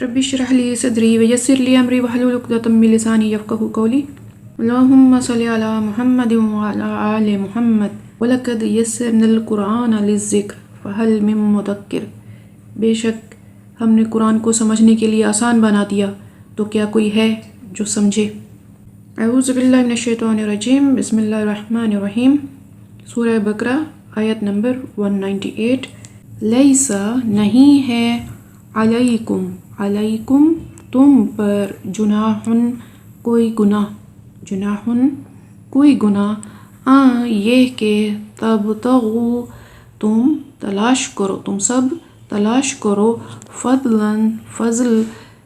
رب اشرح لي صدري ويسر لي أمري واحلل عقدة من لساني يفقهوا قولي اللهم صل على محمد وعلى آل محمد ولقد يسرنا القرآن للذکر فهل من مدکر، بے شک ہم نے قرآن کو سمجھنے کے لیے آسان بنا دیا، تو کیا کوئی ہے جو سمجھے۔ اعوذ باللہ من الشیطان الرجیم، بسم اللہ الرحمن الرحیم۔ سورہ بقرہ آیت نمبر 198۔ لیسا نہیں ہے، علیکم علیکم تم پر، جناحن کوئی گناہ، جناحن کوئی گناہ، یہ کہ تبتغوا تم تلاش کرو، تم سب تلاش کرو، فضلاً فضل،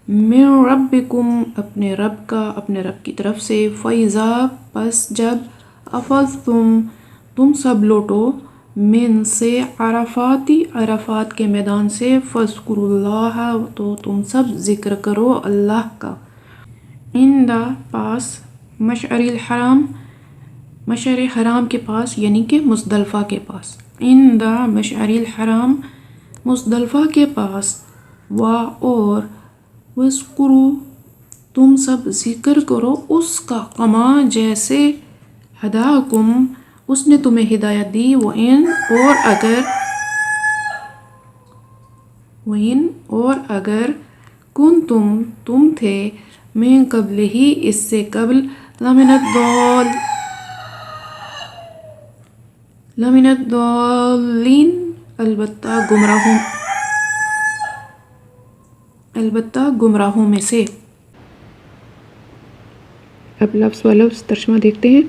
من ربکم اپنے رب کا، اپنے رب کی طرف سے، فَإِذَا پس جب، افضتم تم سب لوٹو، من سے، عرفاتی عرفات کے میدان سے، فاذکروا اللہ تو تم سب ذکر کرو اللہ کا، عند پاس، مشعر الحرام مشعر حرام کے پاس، یعنی کہ مزدلفہ کے پاس، عند مشعر الحرام مزدلفہ کے پاس، اور وَاذْكُرُوا تم سب ذکر کرو اس کا، کما جیسے، ہداکم اس نے تمہیں ہدایت دی، اور اگر کنتم تم تھے، من قبل ہی اس سے قبل، لمن الضالین البتہ گمراہوں میں سے۔ اب لفظ و لفظ ترجمہ دیکھتے ہیں۔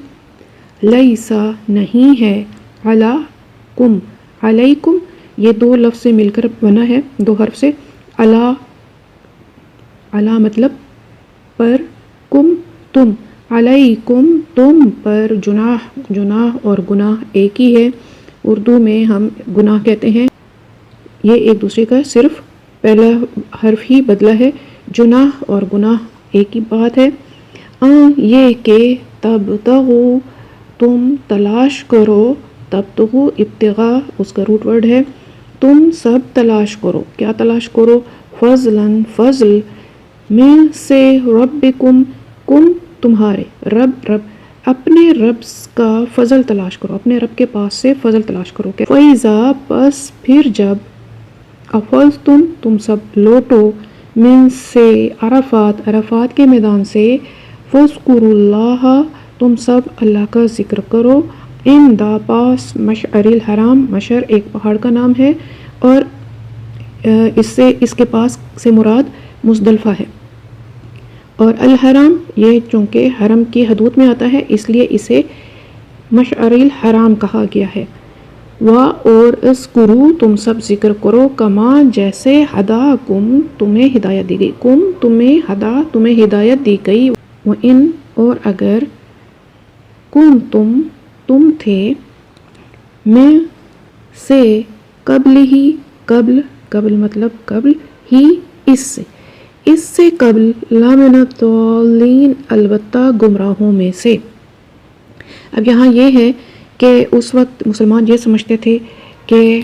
لیسا نہیں ہے، علیکم علیکم یہ دو لفظ سے مل کر بنا ہے، دو حرف سے، علی مطلب پر، کم تم، علیکم تم پر، جناح اور گناہ ایک ہی ہے، اردو میں ہم گناہ کہتے ہیں، یہ ایک دوسرے کا صرف پہلا حرف ہی بدلا ہے، جناح اور گناہ ایک ہی بات ہے۔ یہ کہ تبتغوا تم تلاش کرو، تبتغوا ابتغاء اس کا روٹ ورڈ ہے، تم سب تلاش کرو، کیا تلاش کرو، فضلاً فضل، من سے، ربکم کم تمہارے، رب اپنے رب کا فضل تلاش کرو، اپنے رب کے پاس سے فضل تلاش کرو۔ فَإِذَا پس پھر جب، افضتم تم سب لوٹو، من سے، عرفات کے میدان سے، فاذکروا اللہ تم سب اللہ کا ذکر کرو، عند پاس، مشعر الحرام مشعر ایک پہاڑ کا نام ہے، اور اس کے پاس سے مراد مزدلفہ ہے، اور الحرام یہ چونکہ حرم کی حدود میں آتا ہے اس لیے اسے مشعر الحرام کہا گیا ہے۔ اور اذکروا تم سب ذکر کرو، کما جیسے، ہداکم تمہیں ہدایت دی گئی، تمہیں ہدایت دی گئی، وَإِن اور اگر، کنتم تم تھے، میں سے، قبل ہی قبل مطلب قبل ہی اس سے قبل، لمن الضالین البتہ گمراہوں میں سے۔ اب یہاں یہ ہے کہ اس وقت مسلمان یہ سمجھتے تھے کہ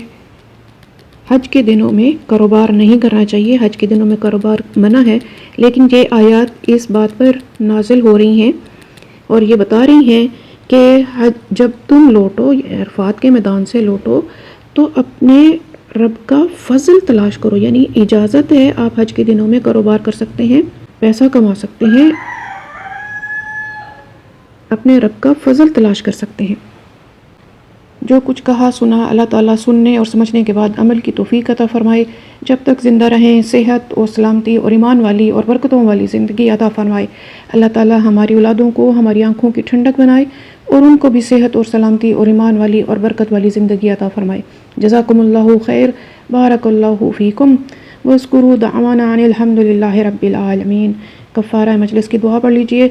حج کے دنوں میں کاروبار نہیں کرنا چاہیے، حج کے دنوں میں کاروبار منع ہے، لیکن یہ آیات اس بات پر نازل ہو رہی ہیں اور یہ بتا رہی ہیں کہ جب تم لوٹو، عرفات کے میدان سے لوٹو، تو اپنے رب کا فضل تلاش کرو، یعنی اجازت ہے، آپ حج کے دنوں میں کاروبار کر سکتے ہیں، پیسہ کما سکتے ہیں، اپنے رب کا فضل تلاش کر سکتے ہیں۔ جو کچھ کہا سنا اللہ تعالیٰ سننے اور سمجھنے کے بعد عمل کی توفیق عطا فرمائے، جب تک زندہ رہیں صحت اور سلامتی اور ایمان والی اور برکتوں والی زندگی عطا فرمائے۔ اللہ تعالیٰ ہماری اولادوں کو ہماری آنکھوں کی ٹھنڈک بنائے اور ان کو بھی صحت اور سلامتی اور ایمان والی اور برکت والی زندگی عطا فرمائے۔ جزاکم اللہ خیر، بارک اللہ فیکم، واذکروا دعوانا ان الحمد للہ رب العالمین۔ کفارہ مجلس کی دعا پڑھ لیجئے۔